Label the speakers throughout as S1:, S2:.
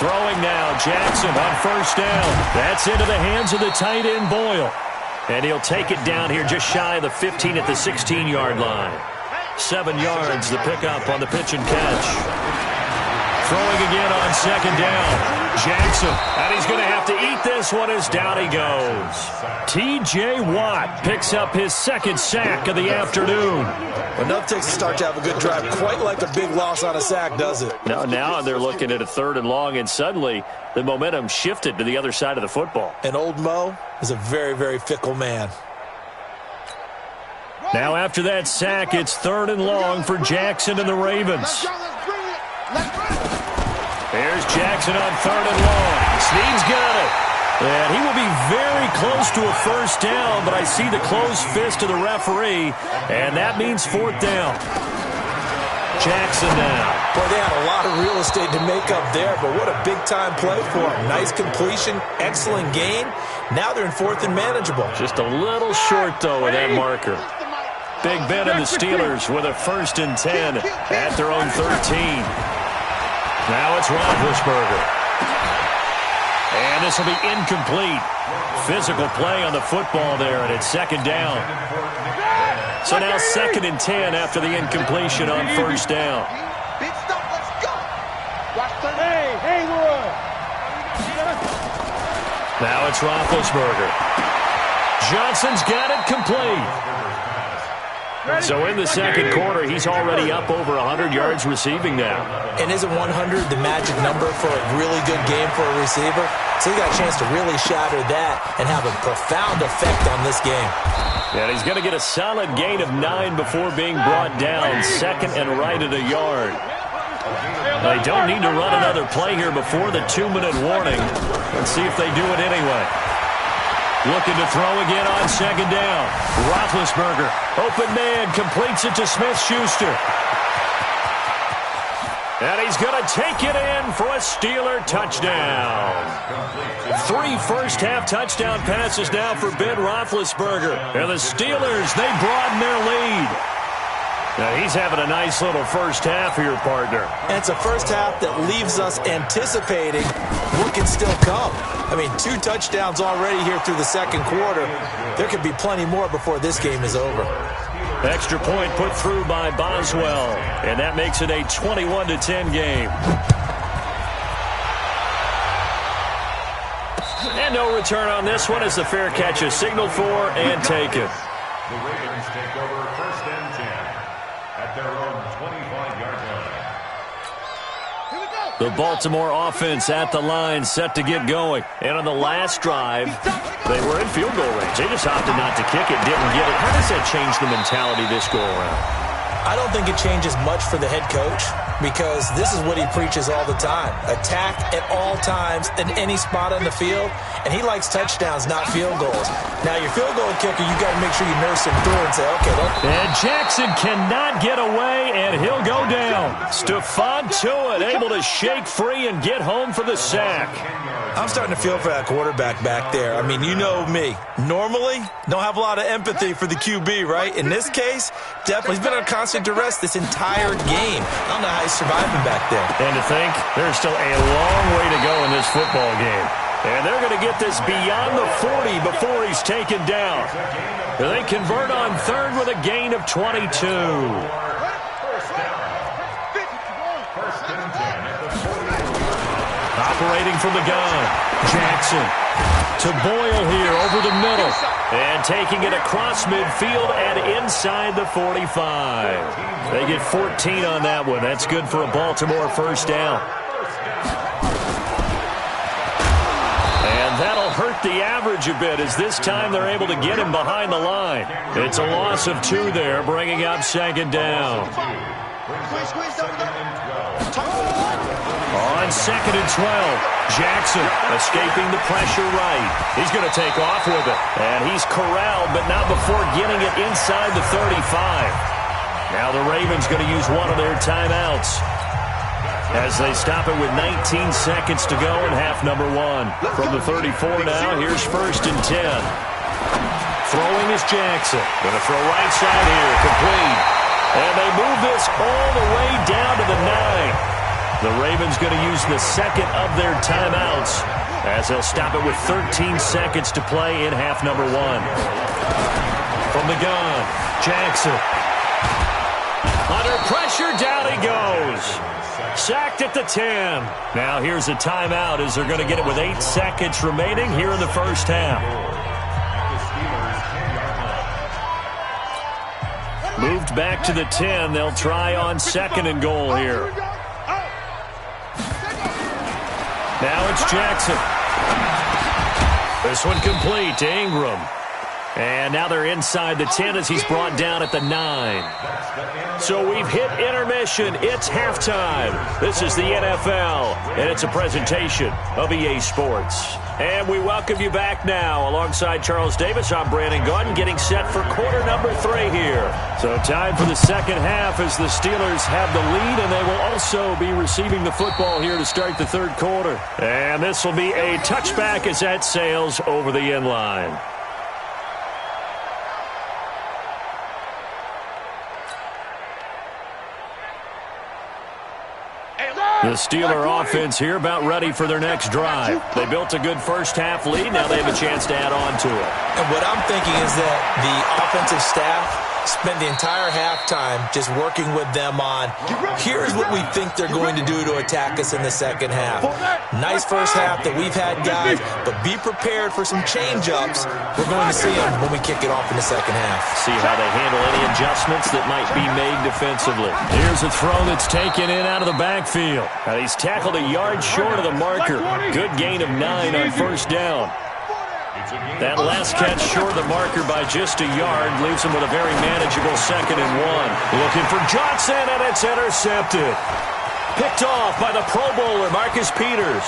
S1: Throwing now, Jackson on first down. That's into the hands of the tight end, Boyle. And he'll take it down here just shy of the 15 at the 16-yard line. 7 yards, the pickup on the pitch and catch. Throwing again on second down. Jackson, and he's going to have to eat this one as down he goes. T.J. Watt picks up his second sack of the afternoon.
S2: Enough takes a start to have a good drive. Quite like a big loss on a sack, does it?
S1: Now they're looking at a 3rd and long, and suddenly the momentum shifted to the other side of the football.
S2: And old Mo is a very, very fickle man.
S1: Now after that sack, it's 3rd and long for Jackson and the Ravens. There's Jackson on 3rd and long. Snead's got it. And he will be very close to a first down, but I see the closed fist of the referee, and that means 4th down. Jackson now.
S2: Boy, they had a lot of real estate to make up there, but what a big-time play for him. Nice completion, excellent gain. Now they're in 4th and manageable.
S1: Just a little short, though, with that marker. Big Ben and the Steelers with a 1st and 10 at their own 13. Now it's Roethlisberger. And this will be incomplete. Physical play on the football there, and it's 2nd down. So now 2nd and 10 after the incompletion on 1st down. Now it's Roethlisberger. Johnson's got it complete. So in the 2nd quarter, he's already up over 100 yards receiving now.
S2: And isn't 100 the magic number for a really good game for a receiver? So he got a chance to really shatter that and have a profound effect on this game.
S1: And he's going to get a solid gain of 9 before being brought down, 2nd and right at a yard. They don't need to run another play here before the 2-minute warning. Let's see if they do it anyway. Looking to throw again on 2nd down. Roethlisberger, open man, completes it to Smith-Schuster. And he's going to take it in for a Steeler touchdown. 3 first-half touchdown passes now for Ben Roethlisberger. And the Steelers, they broaden their lead. Now, he's having a nice little first half here, partner.
S2: And it's a first half that leaves us anticipating what can still come. I mean, 2 touchdowns already here through the 2nd quarter. There could be plenty more before this game is over.
S1: Extra point put through by Boswell, and that makes it a 21-10 game. And no return on this one as the fair catch is signaled for and taken.
S3: The Ravens take over 1st and 10 at their own 25-yard line.
S1: The Baltimore offense at the line, set to get going. And on the last drive, they were in field goal range. They just opted not to kick it, didn't get it. How does that change the mentality this go-around?
S2: I don't think it changes much for the head coach because this is what he preaches all the time. Attack at all times in any spot on the field, and he likes touchdowns, not field goals. Now, your field goal kicker, you got to make sure you nurse him through and say, okay,
S1: and Jackson cannot get away, and he'll go down. Stephon Tuitt able to shake free and get home for the sack.
S2: I'm starting to feel for that quarterback back there. I mean, you know me. Normally, don't have a lot of empathy for the QB, right? In this case, definitely, he's been on constant duress this entire game. I don't know how he's surviving back there.
S1: And to think, there's still a long way to go in this football game. And they're going to get this beyond the 40 before he's taken down. They convert on 3rd with a gain of 22. Operating from the gun, Jackson to Boyle here over the middle. And taking it across midfield and inside the 45. They get 14 on that one. That's good for a Baltimore first down. And that'll hurt the average a bit as this time they're able to get him behind the line. It's a loss of 2 there, bringing up 2nd down. On 2nd and 12, Jackson escaping the pressure right. He's going to take off with it. And he's corralled, but not before getting it inside the 35. Now the Ravens going to use one of their timeouts as they stop it with 19 seconds to go in half number 1. From the 34 now, here's 1st and 10. Throwing is Jackson. Going to throw right side here, complete. And they move this all the way down to the 9. The Ravens going to use the second of their timeouts as they'll stop it with 13 seconds to play in half number 1. From the gun, Jackson. Under pressure, down he goes. Sacked at the 10. Now here's a timeout as they're going to get it with 8 seconds remaining here in the first half. Moved back to the 10. They'll try on second and goal here. Now it's Jackson. This one complete to Ingram. And now they're inside the 10 as he's brought down at the 9. So we've hit intermission. It's halftime. This is the NFL, and it's a presentation of EA Sports. And we welcome you back now. Alongside Charles Davis, I'm Brandon Gordon, getting set for quarter number 3 here. So time for the second half as the Steelers have the lead, and they will also be receiving the football here to start the third quarter. And this will be a touchback as that sails over the end line. The Steeler offense here about ready for their next drive. They built a good first-half lead. Now they have a chance to add on to it.
S2: And what I'm thinking is that the offensive staff spent the entire halftime just working with them on, here's what we think they're going to do to attack us in the second half. Nice first half that we've had, guys, but be prepared for some change-ups. We're going to see them when we kick it off in the second half.
S1: See how they handle any adjustments that might be made defensively. Here's a throw that's taken in out of the backfield. Now he's tackled a yard short of the marker. Good gain of 9 on first down. That last catch short of the marker by just a yard leaves him with a very manageable 2nd and 1. Looking for Johnson, and it's intercepted. Picked off by the Pro Bowler, Marcus Peters.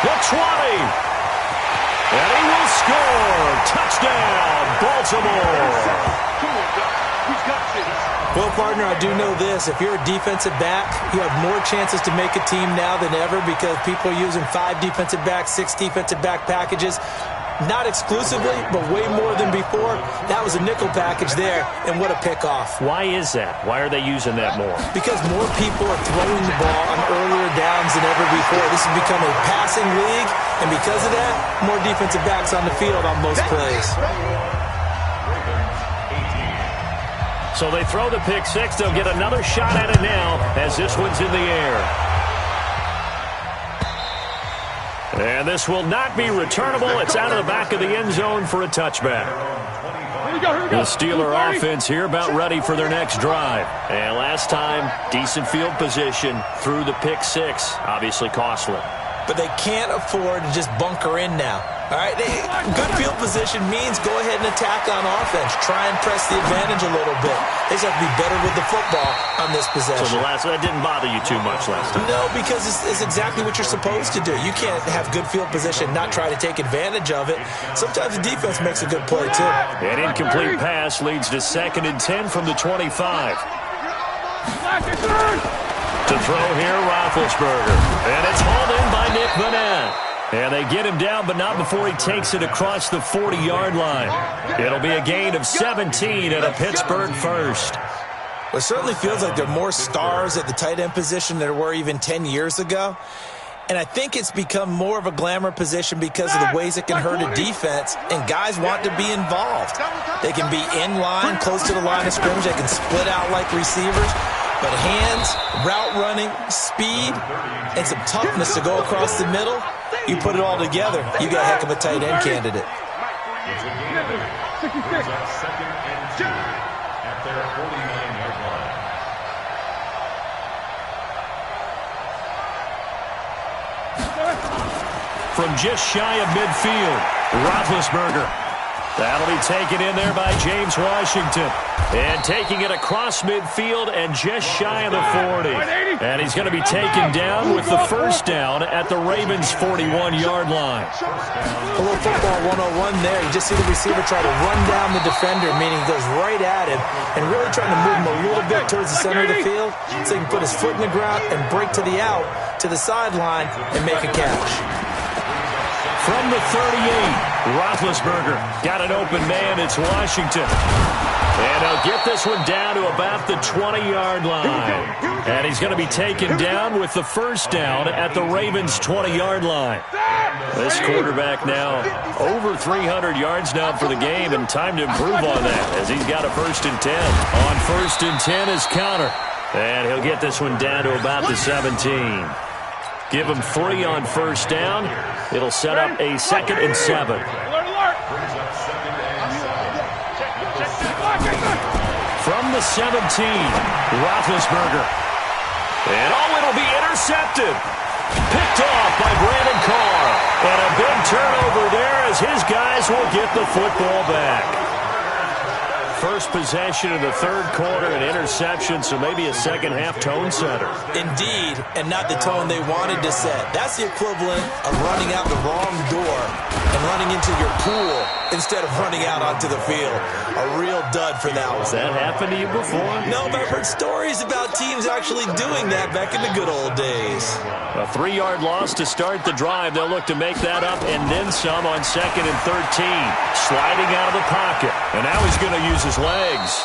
S1: The 20. And he will score. Touchdown, Baltimore.
S2: Well, partner, I do know this. If you're a defensive back, you have more chances to make a team now than ever because people are using 5 defensive backs, 6 defensive back packages. Not exclusively, but way more than before. That was a nickel package there, and what a pickoff.
S1: Why is that? Why are they using that more?
S2: Because more people are throwing the ball on earlier downs than ever before. This has become a passing league, and because of that, more defensive backs on the field on most plays.
S1: So they throw the pick 6. They'll get another shot at it now as this one's in the air. And this will not be returnable. It's out of the back of the end zone for a touchback. The Steeler offense here about ready for their next drive. And last time, decent field position through the pick 6. Obviously costly.
S2: But they can't afford to just bunker in now. All right, good field position means go ahead and attack on offense. Try and press the advantage a little bit. They just have to be better with the football on this possession.
S1: So that didn't bother you too much last time?
S2: No, because it's exactly what you're supposed to do. You can't have good field position, not try to take advantage of it. Sometimes the defense makes a good play, too.
S1: An incomplete pass leads to 2nd and 10 from the 25. To throw here, Roethlisberger. And it's hauled in by Nick Vannett. And they get him down, but not before he takes it across the 40-yard line. It'll be a gain of 17 and a Pittsburgh first.
S2: Well, it certainly feels like there are more stars at the tight end position than there were even 10 years ago. And I think it's become more of a glamour position because of the ways it can hurt a defense, and guys want to be involved. They can be in line, close to the line of scrimmage. They can split out like receivers. But hands, route running, speed, and some toughness to go across the middle, you put it all together, you got a heck of a tight end candidate.
S3: Brings up 2nd and 2 at their 49-yard line.
S1: From just shy of midfield, Roethlisberger. That'll be taken in there by James Washington. And taking it across midfield and just shy of the 40. And he's going to be taken down with the first down at the Ravens' 41-yard line.
S2: A little football 101 there. You just see the receiver try to run down the defender, meaning he goes right at him and really trying to move him a little bit towards the center of the field so he can put his foot in the ground and break to the out, to the sideline, and make a catch.
S1: From the 38, Roethlisberger got an open man. It's Washington. And he'll get this one down to about the 20-yard line. And he's he's going to be taken down with the first down at the Ravens' 20-yard line. This quarterback now over 300 yards now for the game, and time to improve on that as he's got a 1st and 10. On 1st and 10 is Connor, and he'll get this one down to about the 17. Give him 3 on 1st down. It'll set up a 2nd and 7. From the 17, Roethlisberger. And it'll be intercepted. Picked off by Brandon Carr. And a big turnover there as his guys will get the football back. First possession in the 3rd quarter, an interception, so maybe a second-half tone setter.
S2: Indeed, and not the tone they wanted to set. That's the equivalent of running out the wrong door and running into your pool instead of running out onto the field. A real dud for that one.
S1: Has that happened to you before?
S2: No, but I've heard stories about teams actually doing that back in the good old days.
S1: A 3-yard loss to start the drive. They'll look to make that up and then some on 2nd and 13. Sliding out of the pocket. And now he's going to use his legs.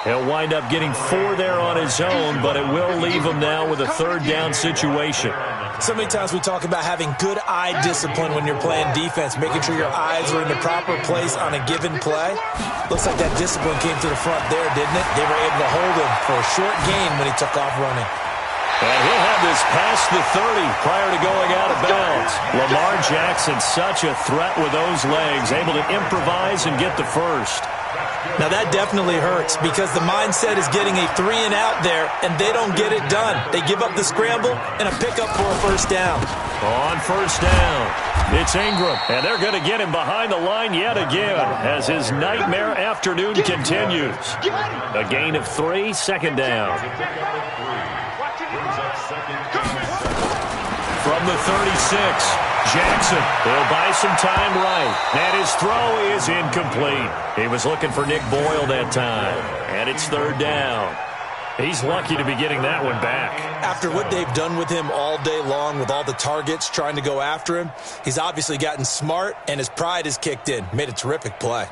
S1: He'll wind up getting 4 there on his own, but it will leave him now with a 3rd down situation.
S2: So many times we talk about having good eye discipline when you're playing defense, making sure your eyes are in the proper place on a given play. Looks like that discipline came to the front there, didn't it? They were able to hold him for a short gain when he took off running.
S1: And he'll have this past the 30 prior to going out of bounds. Lamar Jackson, such a threat with those legs, able to improvise and get the first.
S2: Now that definitely hurts because the mindset is getting a 3-and-out there, and they don't get it done. They give up the scramble and a pickup for a 1st down.
S1: On 1st down, it's Ingram, and they're going to get him behind the line yet again as his nightmare afternoon continues. A gain of 3, 2nd down. From the 36, Jackson, he'll buy some time right, and his throw is incomplete. He was looking for Nick Boyle that time, and it's 3rd down. He's lucky to be getting that one back.
S2: After what they've done with him all day long with all the targets trying to go after him, he's obviously gotten smart, and his pride has kicked in. Made a terrific play.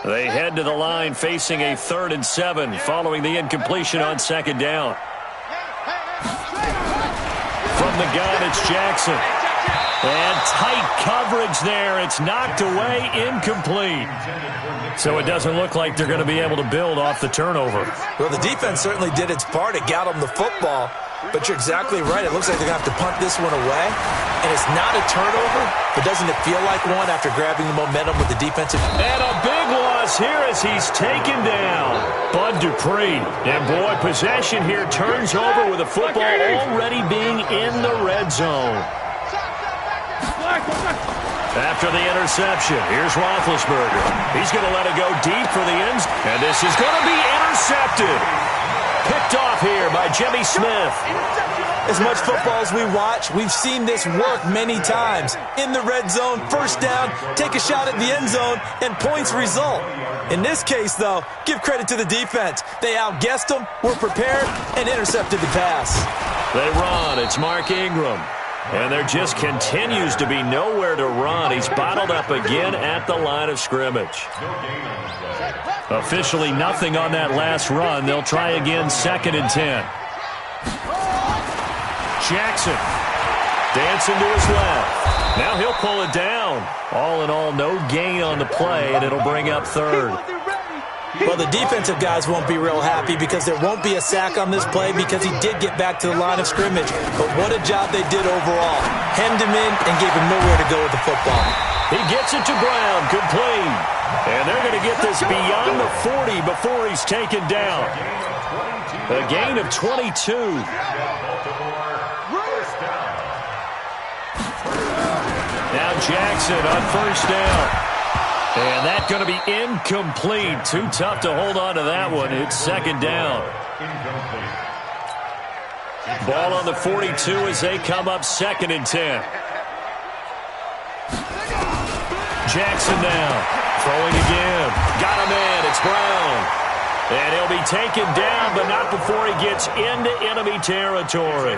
S1: They head to the line facing a 3rd and 7 following the incompletion on 2nd down. From the gun, it's Jackson. And tight coverage there. It's knocked away, incomplete. So it doesn't look like they're going to be able to build off the turnover.
S2: Well, the defense certainly did its part. It got them the football. But you're exactly right. It looks like they're going to have to punt this one away. And it's not a turnover, but doesn't it feel like one after grabbing the momentum with the defensive?
S1: And a big loss here as he's taken down. Bud Dupree. And boy, possession here turns over with the football already being in the red zone. After the interception, here's Roethlisberger. He's going to let it go deep for the ends, and this is going to be intercepted. Picked off here by Jimmy Smith.
S2: As much football as we watch, we've seen this work many times. In the red zone, 1st down, take a shot at the end zone, and points result. In this case, though, give credit to the defense. They outguessed them, were prepared, and intercepted the pass.
S1: They run. It's Mark Ingram. And there just continues to be nowhere to run. He's bottled up again at the line of scrimmage. Officially nothing on that last run. They'll try again 2nd and 10. Jackson dancing to his left. Now he'll pull it down. All in all, no gain on the play, and it'll bring up 3rd.
S2: Well, the defensive guys won't be real happy because there won't be a sack on this play because he did get back to the line of scrimmage. But what a job they did overall. Hemmed him in and gave him nowhere to go with the football.
S1: He gets it to Brown, complete. And they're going to get this beyond the 40 before he's taken down. A gain of 22. Now Jackson on 1st down. And that's going to be incomplete. Too tough to hold on to that one. It's 2nd down. Ball on the 42 as they come up 2nd and 10. Jackson now. Throwing again. Got him in. It's Brown. And he'll be taken down, but not before he gets into enemy territory.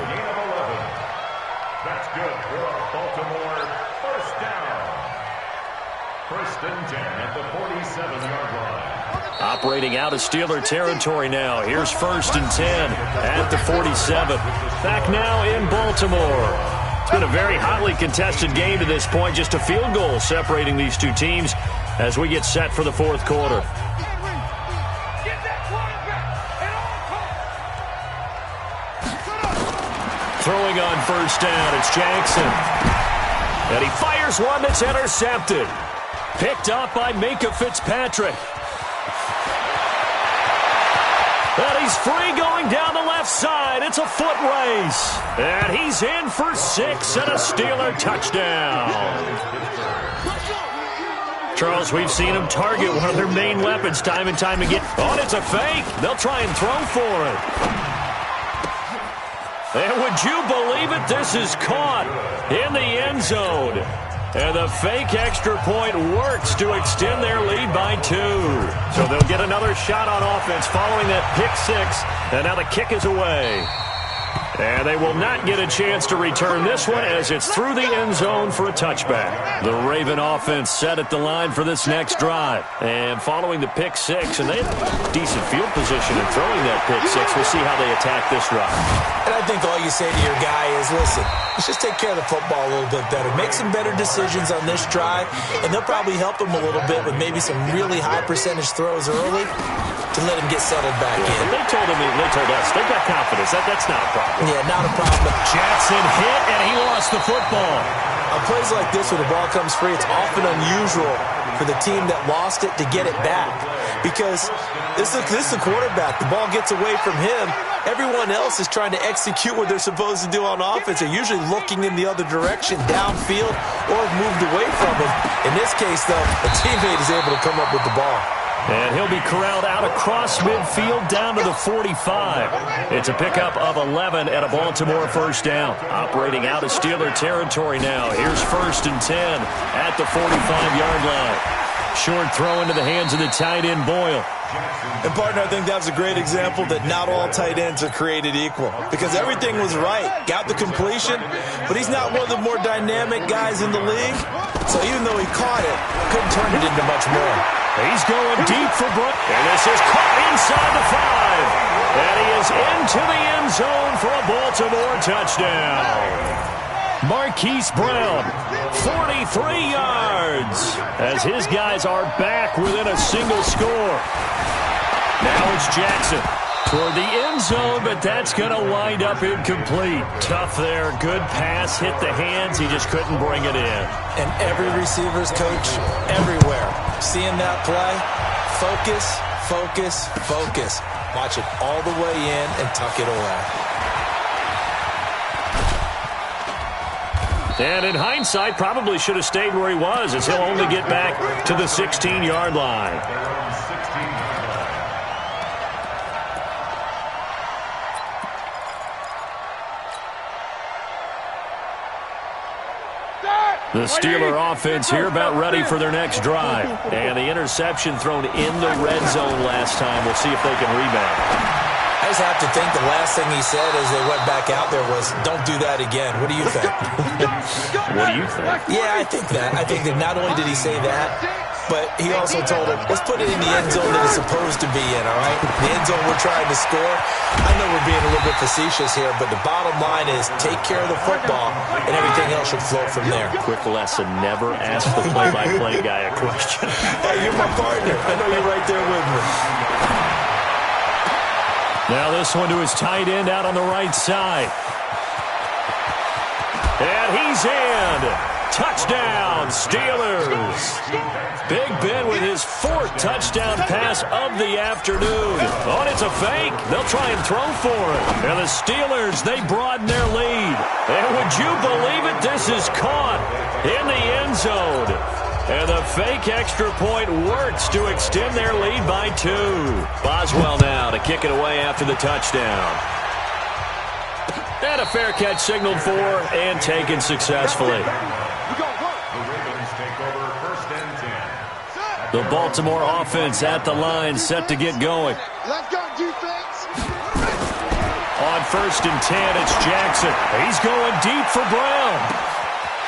S3: That's good for Baltimore. 1st down. 1st and 10 at the 47-yard line.
S1: Operating out of Steeler territory now. Here's 1st and 10 at the 47. Back now in Baltimore. It's been a very hotly contested game to this point. Just a field goal separating these two teams as we get set for the fourth quarter. Throwing on 1st down, it's Jackson. And he fires one that's intercepted. Picked up by Minka Fitzpatrick. And he's free going down the left side. It's a foot race. And he's in for 6 and a Steeler touchdown. Charles, we've seen him target one of their main weapons time and time again. Oh, it's a fake. They'll try and throw for it. And would you believe it? This is caught in the end zone. And the fake extra point works to extend their lead by 2. So they'll get another shot on offense following that pick 6. And now the kick is away. And they will not get a chance to return this one as it's through the end zone for a touchback. The Raven offense set at the line for this next drive. And following the pick 6, and they have decent field position in throwing that pick 6. We'll see how they attack this drive.
S2: And I think all you say to your guy is, listen, let's just take care of the football a little bit better. Make some better decisions on this drive, and they'll probably help him a little bit with maybe some really high percentage throws early to let him get settled back in.
S1: They told us, they've got confidence. That's not a problem.
S2: Yeah, not a problem.
S1: Jackson hit, and he lost the football.
S2: On plays like this, when the ball comes free, it's often unusual for the team that lost it to get it back. Because this is the quarterback. The ball gets away from him. Everyone else is trying to execute what they're supposed to do on offense. They're usually looking in the other direction, downfield, or moved away from him. In this case, though, a teammate is able to come up with the ball.
S1: And he'll be corralled out across midfield down to the 45. It's a pickup of 11 at a Baltimore 1st down. Operating out of Steeler territory now. Here's 1st and 10 at the 45-yard line. Short throw into the hands of the tight end, Boyle.
S2: And, partner, I think that was a great example that not all tight ends are created equal. Because everything was right. Got the completion, but he's not one of the more dynamic guys in the league. So even though he caught it, couldn't turn it into much more.
S1: He's going deep for Brook. And this is caught inside the 5. And he is into the end zone for a Baltimore touchdown. Marquise Brown, 43 yards, as his guys are back within a single score. Now it's Jackson toward the end zone, but that's going to wind up incomplete. Tough there. Good pass. Hit the hands. He just couldn't bring it in.
S2: And every receiver's coach everywhere. Seeing that play, focus, focus, focus. Watch it all the way in and tuck it away.
S1: And in hindsight, probably should have stayed where he was, as he'll only get back to the 16-yard line. The Steeler offense here about ready for their next drive. And the interception thrown in the red zone last time. We'll see if they can rebound.
S2: I just have to think the last thing he said as they went back out there was, don't do that again. What do you think?
S1: What do you think?
S2: Yeah, I think that. I think that not only did he say that, but he also told him, let's put it in the end zone that it's supposed to be in, all right? The end zone we're trying to score. I know we're being a little bit facetious here, but the bottom line is take care of the football, and everything else should flow from there.
S1: Quick lesson, never ask the play-by-play guy a question.
S2: Hey, you're my partner. I know you're right there with me.
S1: Now this one to his tight end out on the right side. And he's in. Touchdown, Steelers. Big Ben with his 4th touchdown pass of the afternoon. Oh, and it's a fake. They'll try and throw for it. And the Steelers, they broaden their lead. And would you believe it? This is caught in the end zone. And the fake extra point works to extend their lead by 2. Boswell now to kick it away after the touchdown. And a fair catch signaled for and taken successfully. The Baltimore offense at the line, set to get going.
S4: Let's go, defense.
S1: On 1st and 10, it's Jackson. He's going deep for Brown.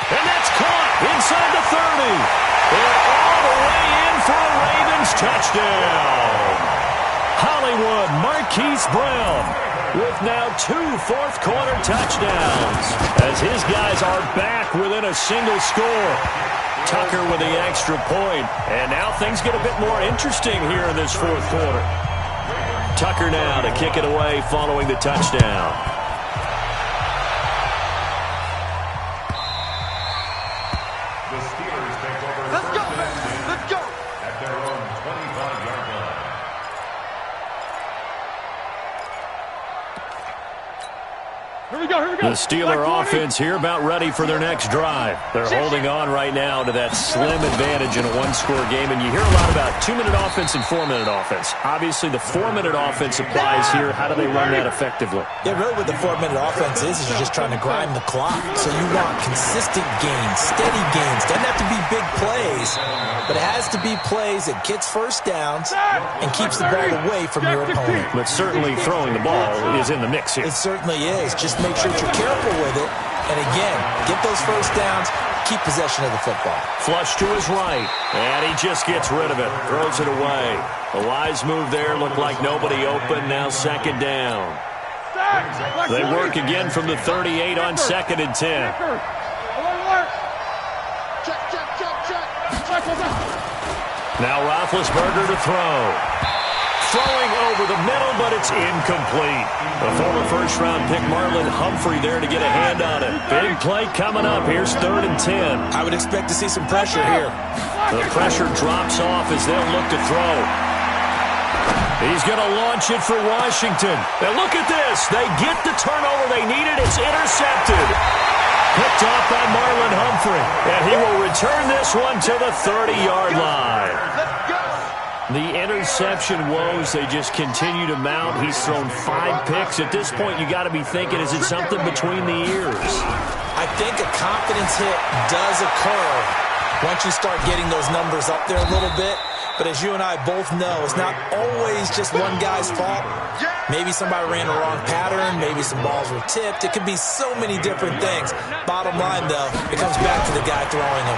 S1: And that's caught inside the 30. And all the way in for a Ravens touchdown. Hollywood Marquise Brown with now 2 fourth-quarter touchdowns as his guys are back within a single score. Tucker with the extra point, and now things get a bit more interesting here in this fourth quarter. Tucker now to kick it away following the touchdown.
S3: The Steelers take over. Let's go! Let's go! At their own 25-yard line.
S4: Here we go, here we go.
S1: The Steeler offense here about ready for their next drive. They're holding on right now to that slim advantage in a one-score game, and you hear a lot about 2-minute offense and 4-minute offense. Obviously, the 4-minute offense applies here. How do they run that effectively?
S2: Yeah, really what the 4-minute offense is you're just trying to grind the clock. So you want consistent gains, steady gains. Doesn't have to be big plays, but it has to be plays that gets first downs and keeps the ball away from your opponent.
S1: But certainly throwing the ball is in the mix here.
S2: It certainly is. Just make sure that you're careful with it. And again, get those first downs, keep possession of the football.
S1: Flush to his right, and he just gets rid of it, throws it away. A wise move there, looked like nobody open, now second down. They work again from the 38 on 2nd and 10. Now Roethlisberger to throw. Throwing over the middle, but it's incomplete. The former first-round pick Marlon Humphrey there to get a hand on it. Big play coming up. Here's 3rd and 10.
S2: I would expect to see some pressure here.
S1: The pressure drops off as they'll look to throw. He's going to launch it for Washington. And look at this. They get the turnover they needed. It's intercepted. Picked off by Marlon Humphrey. And he will return this one to the 30-yard line. The interception woes, they just continue to mount. He's thrown 5 picks. At this point, you got to be thinking, is it something between the ears?
S2: I think a confidence hit does occur once you start getting those numbers up there a little bit. But as you and I both know, it's not always just one guy's fault. Maybe somebody ran a wrong pattern. Maybe some balls were tipped. It could be so many different things. Bottom line, though, it comes back to the guy throwing them.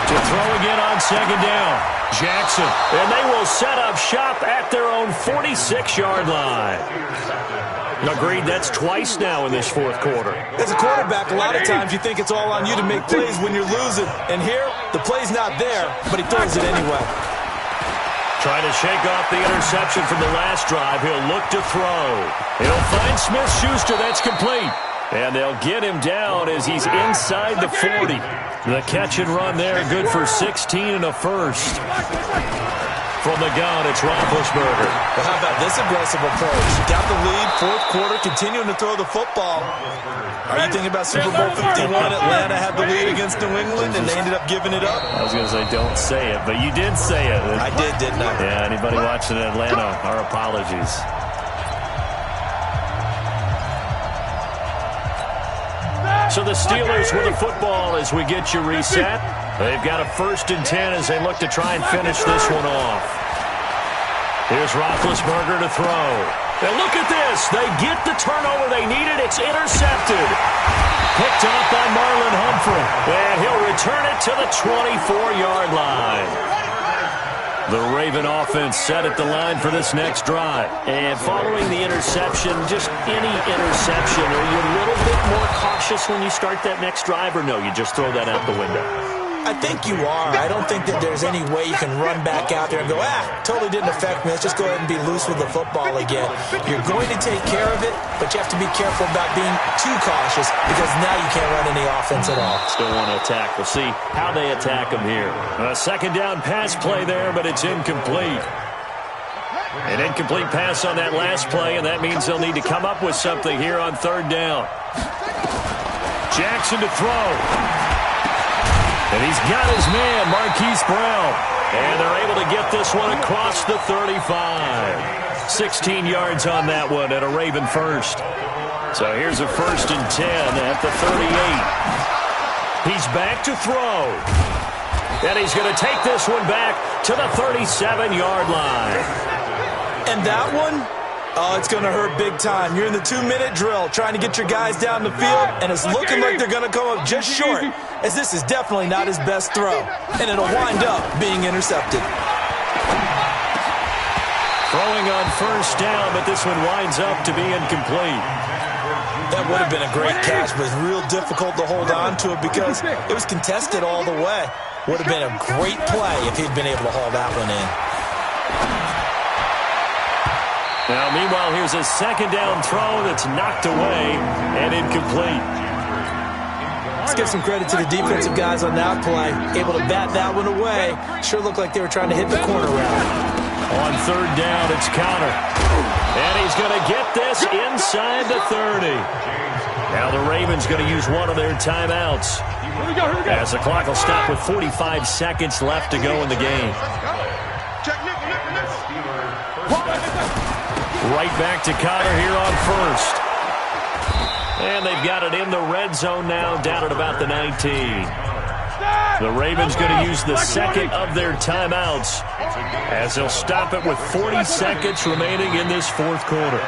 S1: To throw again on 2nd down. Jackson, and they will set up shop at their own 46-yard line. Agreed, that's twice now in this fourth quarter.
S2: As a quarterback, a lot of times you think it's all on you to make plays when you're losing. And here, the play's not there, but he throws it anyway.
S1: Trying to shake off the interception from the last drive. He'll look to throw. He'll find Smith-Schuster. That's complete. And they'll get him down as he's inside the 40. The catch and run there, good for 16 and a first. From the gun, it's Roethlisberger.
S2: Well, how about this aggressive approach? Got the lead, fourth quarter, continuing to throw the football. Are you thinking about Super Bowl 51? Atlanta had the lead against New England, and they ended up giving it up?
S1: I was going to say, don't say it, but you did say it.
S2: I did, didn't I?
S1: Yeah, anybody watching in Atlanta, our apologies. So the Steelers with the football as we get you reset. They've got a 1st and 10 as they look to try and finish this one off. Here's Roethlisberger to throw. And look at this. They get the turnover they needed. It's intercepted. Picked off by Marlon Humphrey. And he'll return it to the 24-yard line. The Raven offense set at the line for this next drive. And following the interception, just any interception, are you a little bit more cautious when you start that next drive, or no, you just throw that out the window?
S2: I think you are. I don't think that there's any way you can run back out there and go, totally didn't affect me. Let's just go ahead and be loose with the football again. You're going to take care of it, but you have to be careful about being too cautious because now you can't run any offense at all.
S1: Still want to attack. We'll see how they attack them here. A 2nd down pass play there, but it's incomplete. An incomplete pass on that last play, and that means they'll need to come up with something here on 3rd down. Jackson to throw. And he's got his man, Marquise Brown. And they're able to get this one across the 35. 16 yards on that one at a Raven first. So here's a 1st and 10 at the 38. He's back to throw. And he's going to take this one back to the 37-yard line.
S2: And that one Oh, it's going to hurt big time. You're in the 2-minute drill trying to get your guys down the field, and it's looking like they're going to come up just short, as this is definitely not his best throw, and it'll wind up being intercepted.
S1: Throwing on first down, but this one winds up to be incomplete.
S2: That would have been a great catch, but it's real difficult to hold on to it because it was contested all the way. Would have been a great play if he'd been able to haul that one in.
S1: Now, meanwhile, here's a second down throw that's knocked away and incomplete.
S2: Let's give some credit to the defensive guys on that play. Able to bat that one away. Sure looked like they were trying to hit the corner route.
S1: On third down, it's Connor. And he's going to get this inside the 30. Now the Ravens going to use one of their timeouts. As the clock will stop with 45 seconds left to go in the game. Right back to Connor here on first. And they've got it in the red zone now, down at about the 19. The Ravens going to use the second of their timeouts as they'll stop it with 40 seconds remaining in this fourth quarter.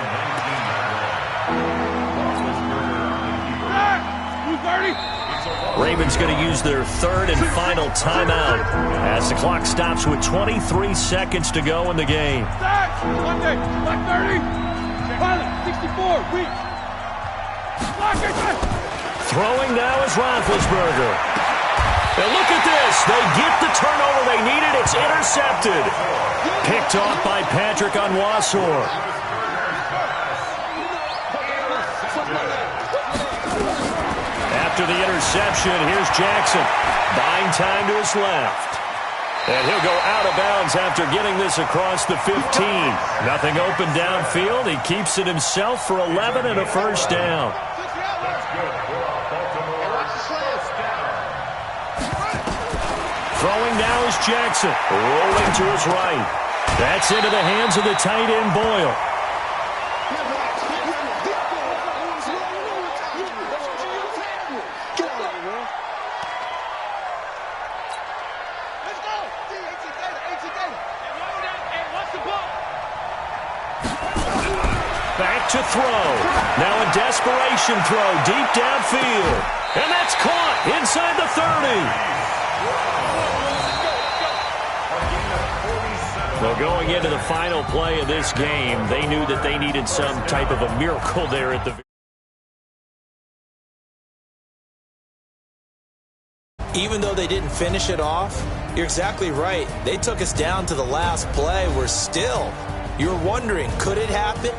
S1: Ravens going to use their third and final timeout as the clock stops with 23 seconds to go in the game. Throwing now is Roethlisberger. And look at this. They get the turnover they needed. It's intercepted. Picked off by Patrick OXWSE. After the interception, here's Jackson. Buying time to his left. And he'll go out of bounds after getting this across the 15. Nothing open downfield. He keeps it himself for 11 and a first down. Throwing now is Jackson. Rolling to his right. That's into the hands of the tight end, Boyle. Back to throw. Now a desperation throw deep downfield. And that's caught inside the 30. Well, going into the final play of this game, they knew that they needed some type of a miracle there at the...
S2: Even though they didn't finish it off, you're exactly right. They took us down to the last play. We're still, you're wondering, could it happen?